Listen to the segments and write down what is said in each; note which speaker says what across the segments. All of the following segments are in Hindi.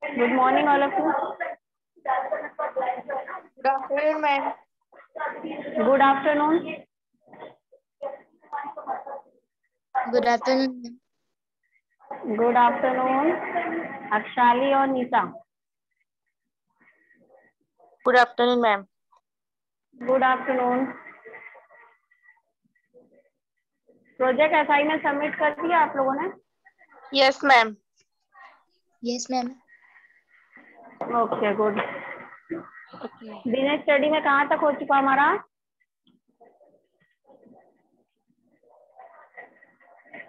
Speaker 1: Good morning, all of you.
Speaker 2: Good afternoon, ma'am.
Speaker 1: Good afternoon.
Speaker 2: Good afternoon.
Speaker 1: Good afternoon, Akshali और Nita.
Speaker 2: Good afternoon, ma'am.
Speaker 1: Good afternoon. Project assignment submit कर दिया आप लोगों ने?
Speaker 2: Yes, ma'am. Yes, ma'am.
Speaker 1: Okay good.
Speaker 2: Okay.
Speaker 1: Business study में कहाँ तक हो चुका हमारा?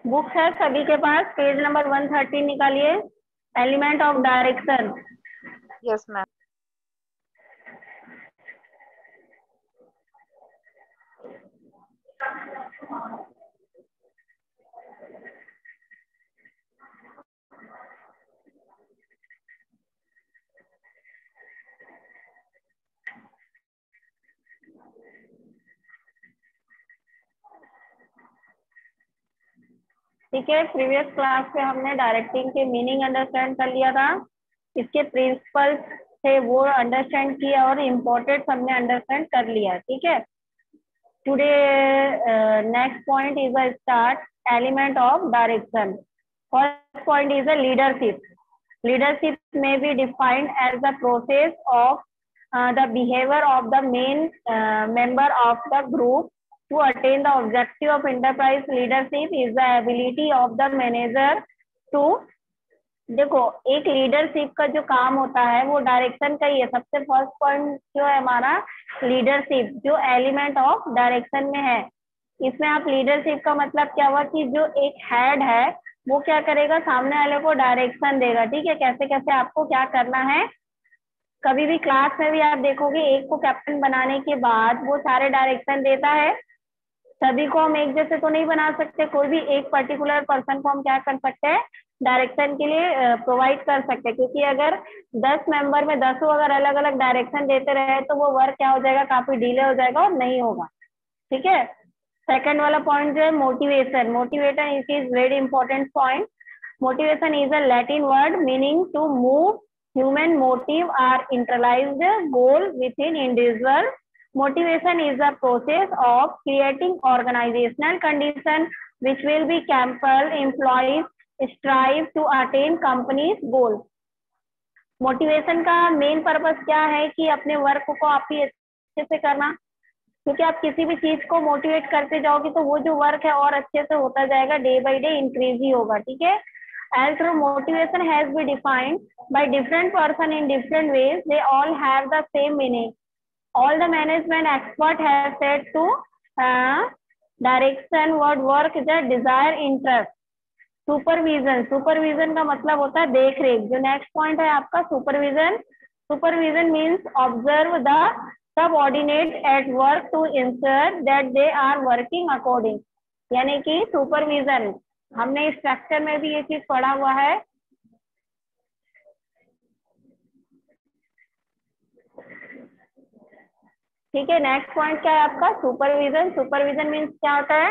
Speaker 1: बुक्स है सभी के पास? पेज नंबर 113 निकालिए. Element of direction.
Speaker 2: Yes, ma'am.
Speaker 1: ठीक है, प्रीवियस क्लास में हमने डायरेक्टिंग के मीनिंग अंडरस्टैंड कर लिया था. इसके प्रिंसिपल्स थे वो अंडरस्टैंड किया और इम्पोर्टेंट हमने अंडरस्टैंड कर लिया. ठीक है. Today next point is a start element of direction. First point is a leadership. Leadership may be defined as the process of the behavior of the main member of the group to attain the objective of enterprise. Leadership is the ability of the manager to देखो एक लीडरशिप का जो काम होता है वो डायरेक्शन का ही है. सबसे फर्स्ट पॉइंट जो है हमारा लीडरशिप जो एलिमेंट ऑफ डायरेक्शन में है. इसमें आप लीडरशिप का मतलब क्या हुआ कि जो एक हेड है वो क्या करेगा, सामने वाले को डायरेक्शन देगा. ठीक है, कैसे कैसे आपको क्या करना है. कभी भी क्लास में भी आप देखोगे एक को कैप्टन बनाने के बाद वो सारे डायरेक्शन देता है. सभी को हम एक जैसे तो नहीं बना सकते, कोई भी एक पर्टिकुलर पर्सन को हम क्या कर सकते हैं डायरेक्शन के लिए प्रोवाइड कर सकते हैं. क्योंकि अगर 10 मेंबर में 10 अगर अलग अलग डायरेक्शन देते रहे तो वो वर्क क्या हो जाएगा, काफी डिले हो जाएगा और नहीं होगा. ठीक है. सेकंड वाला पॉइंट जो है motivation. Motivation is very important point. Motivation is a Latin word meaning to move. Human motive are internalised goal within individual. Motivation is the process of creating organizational condition which will be compel employees strive to attain company's goal. Motivation का मेन पर्पस क्या है कि अपने वर्क को आप ही अच्छे से करना. क्योंकि आप किसी भी चीज को मोटिवेट करते जाओगे तो वो जो वर्क है और अच्छे से होता जाएगा, डे बाय डे इंक्रीज ही होगा. ठीक है. As motivation has been defined by different person in different ways, they all have the same meaning. All the management expert have said to direction what work is a desire interest. Supervision. Supervision का मतलब होता है देख रेख. जो नेक्स्ट पॉइंट है आपका supervision. Supervision means observe the subordinate at work to ensure that they are working according. यानी कि सुपरविजन हमने स्ट्रक्चर में भी ये चीज पढ़ा हुआ है. ठीक है. नेक्स्ट पॉइंट क्या है आपका सुपरविजन. सुपरविजन मीन्स क्या होता है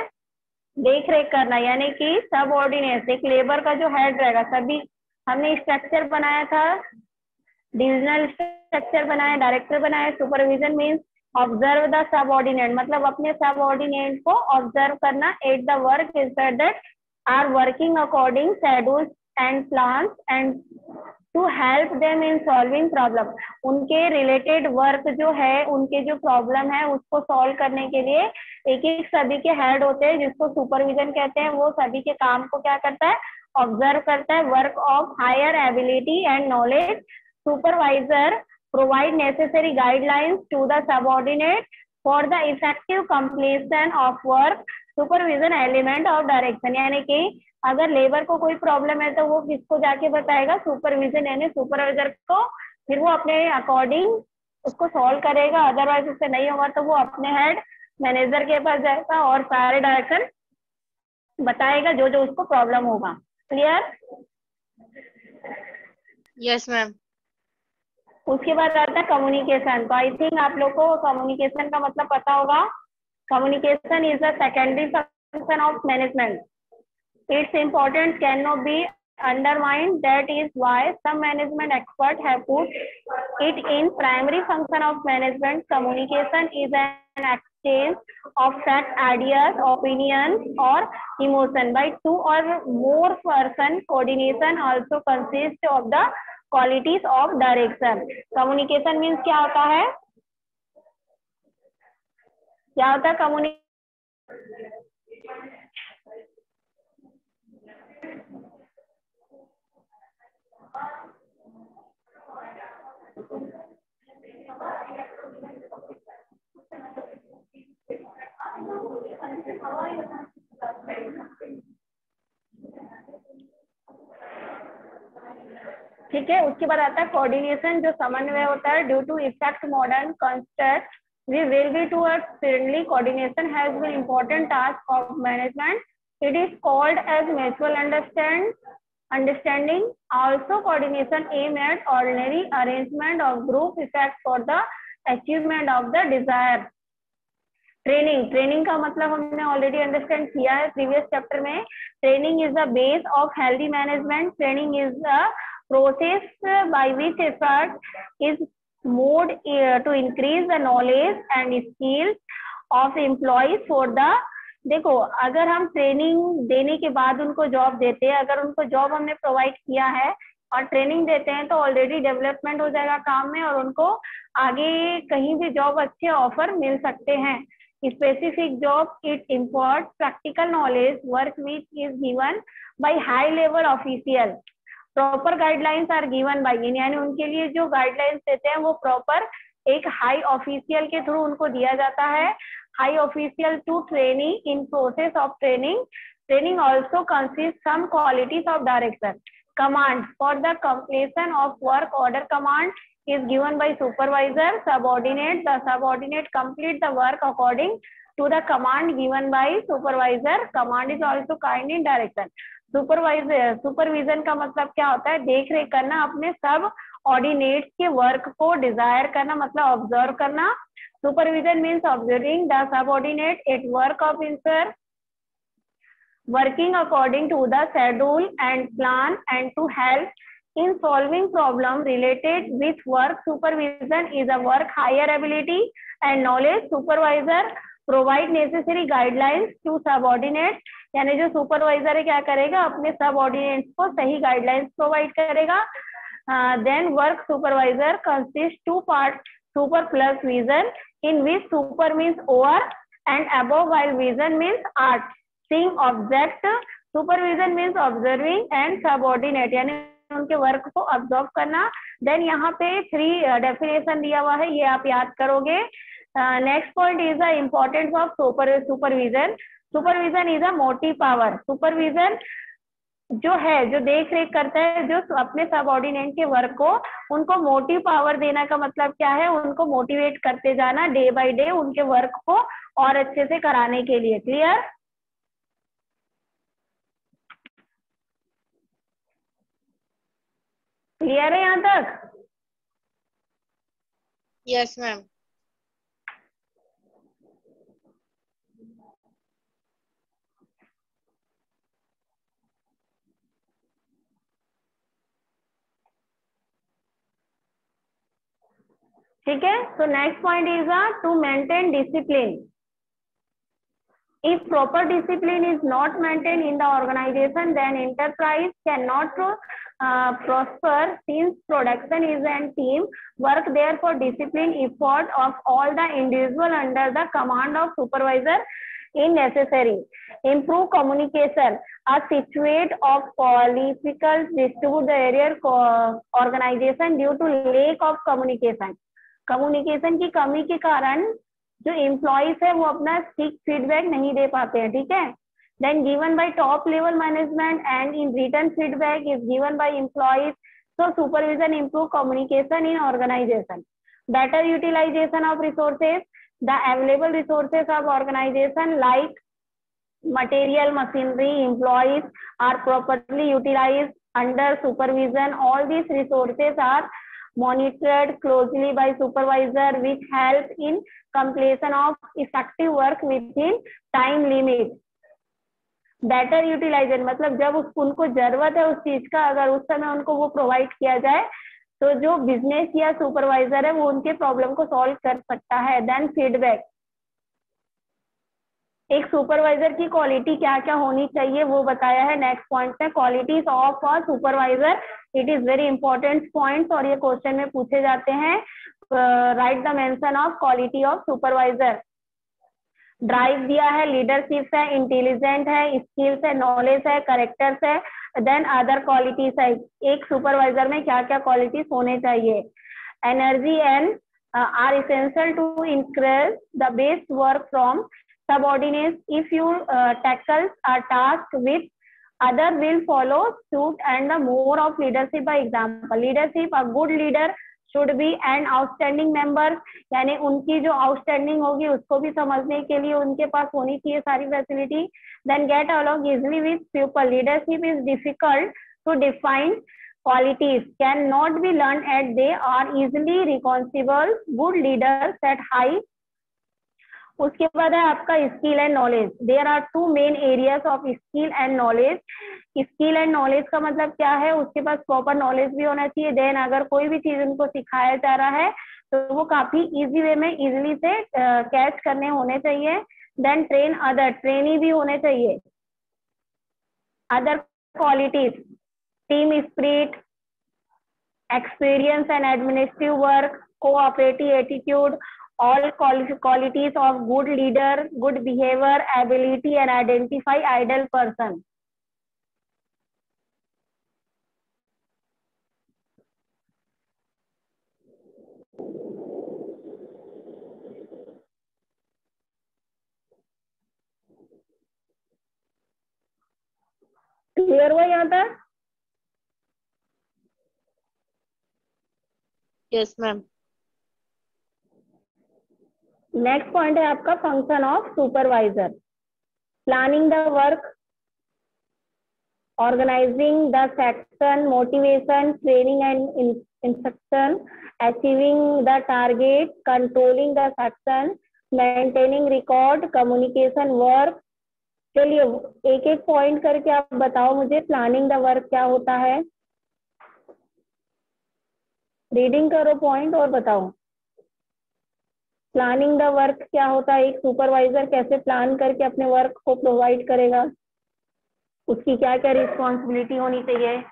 Speaker 1: देख रेख करना. यानी कि सब ऑर्डिनेट एक लेबर का जो हेड रहेगा. सभी हमने स्ट्रक्चर बनाया था, डिविजनल स्ट्रक्चर बनाया, डायरेक्टर बनाया. Supervision means observe the subordinate मतलब अपने सब ऑर्डिनेट को ऑब्जर्व करना at the work instead that are working according schedules and plans and to help them in solving problem, उनके रिलेटेड वर्क जो है, उनके जो प्रॉब्लम है उसको सॉल्व करने के लिए एक एक सभी के हेड होते हैं जिसको सुपरविजन कहते हैं। वो सभी के काम को क्या करता है, ऑब्जर्व करता है। Work of higher ability and knowledge, supervisor provide necessary guidelines to the subordinate for the effective completion of work, supervision element of direction. यानी कि अगर लेबर को कोई प्रॉब्लम है तो वो किसको जाके बताएगा, सुपरविजन यानी सुपरवाइजर को, फिर वो अपने अकॉर्डिंग उसको सॉल्व करेगा। अदरवाइज उससे नहीं होगा तो वो अपने हेड मैनेजर के पास जाएगा और सारे डायरेक्शन बताएगा जो जो उसको प्रॉब्लम होगा। क्लियर?
Speaker 2: Yes ma'am.
Speaker 1: उसके बाद आता है कम्युनिकेशन। तो आई थिंक आप लोग को कम्युनिकेशन का मतलब पता होगा। Communication is a secondary function of management. Its importance cannot be undermined. That is why some management experts have put it in primary function of management. Communication is an exchange of fact, ideas, opinions, or emotion by two or more persons. Coordination also consists of the qualities of direction. Communication means क्या होता है? क्या होता है कम्युनिकेशन? ठीक है, उसके बाद आता है कोऑर्डिनेशन, जो समन्वय होता है। Due to effect modern construct we will be towards friendly coordination has been important task of management. It is called as mutual understanding. Also coordination aim at ordinary arrangement of group effect for the achievement of the desired. Training का मतलब हमने ऑलरेडी अंडरस्टैंड किया है प्रीवियस चैप्टर में। Training is the base of healthy management. Training is the process by which effort is mode to increase the knowledge and skills of employees for the. देखो, अगर हम ट्रेनिंग देने के बाद उनको जॉब देते हैं, अगर उनको जॉब हमने प्रोवाइड किया है और ट्रेनिंग देते हैं तो ऑलरेडी डेवलपमेंट हो जाएगा काम में और उनको आगे कहीं भी जॉब अच्छे ऑफर मिल सकते हैं. Specific job it import practical knowledge work which is given by high level official. Proper guidelines are given by, यानी उनके लिए जो गाइडलाइंस देते हैं वो प्रॉपर एक हाई ऑफिशियल के थ्रू उनको दिया जाता है. High official to training in process of training. Training also consist some qualities of direction. Command for the completion of work order command is given by supervisor. Subordinate, the subordinate complete the work according to the command given by supervisor. Command is also kind in direction. Supervision का मतलब क्या होता है, देख रेख करना, अपने सब ऑर्डिनेट्स के वर्क को डिजायर करना, मतलब ऑब्जर्व करना. Supervision means observing the subordinate at work of इंसर working according to the schedule and plan and to help in solving problem related with work. Supervision is a work higher ability and knowledge. Supervisor provide necessary guidelines to subordinates. यानी जो सुपरवाइजर है क्या करेगा, अपने सबऑर्डिनेट्स को सही गाइडलाइंस प्रोवाइड करेगा. Then work supervisor consist two part, super plus vision, in which super means over and above while vision means art, seeing object. Supervision means observing and subordinate यानी उनके वर्क को ऑब्जर्व करना. देन यहाँ पे 3 डेफिनेशन दिया हुआ है, ये आप याद करोगे. Next point is the importance of supervision. Supervision is a motive power. Supervision जो है, जो देख रेख करता है, जो अपने सबऑर्डिनेट के वर्क को, उनको मोटिव पावर देना का मतलब क्या है, उनको मोटिवेट करते जाना डे बाय डे उनके वर्क को और अच्छे से कराने के लिए. क्लियर? क्लियर है यहाँ तक?
Speaker 2: Yes ma'am.
Speaker 1: ठीक है. so next point is to maintain discipline. If proper discipline is not maintained in the organization, then enterprise cannot prosper since production is a team work. Therefore, discipline effort of all the individual under the command of supervisor is necessary. Improve communication. A situate of political distribute the area organization due to lack of communication. Communication की कमी के कारण जो एम्प्लॉइज है वो अपना ठीक फीडबैक नहीं दे पाते हैं. ठीक है. Then given by top level management and in written feedback is given by employees. So supervision improve communication in organization. Better utilization of resources. The available resources of organization like material, machinery, employees are properly utilized under supervision. All these resources are monitored closely by supervisor, which help in completion of effective work within time limit. Better utilisation मतलब जब उनको जरूरत है उस चीज का, अगर उस समय उनको वो प्रोवाइड किया जाए तो जो बिजनेस या सुपरवाइजर है वो उनके प्रॉब्लम को सॉल्व कर सकता है. Then feedback. एक सुपरवाइजर की क्वालिटी क्या क्या होनी चाहिए वो बताया है नेक्स्ट पॉइंट में. Qualities of a supervisor. It is very important point और ये क्वेश्चन में पूछे जाते हैं. Right the mention of quality of supervisor. Drive दिया है, लीडरशिप है, इंटेलिजेंट है, स्किल्स है, नॉलेज है, करेक्टर्स है. देन अदर क्वालिटीज है. एक सुपरवाइजर में क्या क्या क्वालिटीज होने चाहिए. Energy and are essential to increase the best work from subordinates. If you tackles a task with other will follow suit and the more of leadership by example. Leadership, a good leader should be an outstanding member. यानी उनकी जो आउटस्टैंडिंग होगी उसको भी समझने के लिए उनके पास होनी चाहिए सारी facility. Then get along easily with people. Leadership is difficult to define. Qualities cannot be learned as they are easily recognizable. Good leaders set high. उसके बाद है आपका skill and knowledge. There are two main areas of skill and knowledge. Skill and knowledge का मतलब क्या है, उसके पास प्रॉपर नॉलेज भी होना चाहिए. देन अगर कोई भी चीज उनको सिखाया जा रहा है तो वो काफी इजी वे में इजीली से कैच करने होने चाहिए. Then train other. ट्रेनी भी होने चाहिए. Other qualities team spirit, experience and administrative work, cooperative attitude. All qualities of good leader, good behavior, ability and identify ideal person. Clear हुआ यहाँ तक?
Speaker 2: Yes, ma'am.
Speaker 1: नेक्स्ट पॉइंट है आपका function of supervisor. Planning the work, organising the section, motivation, training and instruction, achieving the target, controlling the section, maintaining record, communication work. चलिए एक एक पॉइंट करके आप बताओ मुझे. प्लानिंग द वर्क क्या होता है? रीडिंग करो पॉइंट और बताओ. प्लानिंग द वर्क क्या होता है? एक सुपरवाइजर कैसे प्लान करके अपने वर्क को प्रोवाइड करेगा, उसकी क्या क्या रिस्पॉन्सिबिलिटी होनी चाहिए?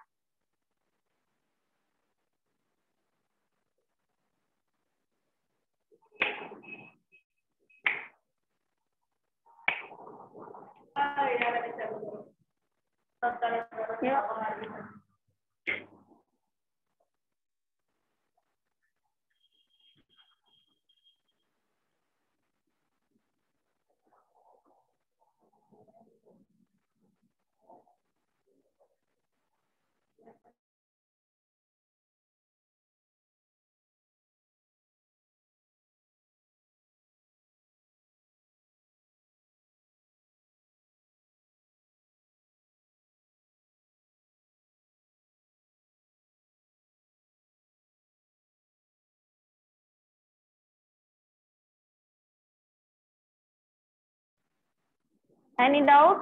Speaker 1: Any doubt?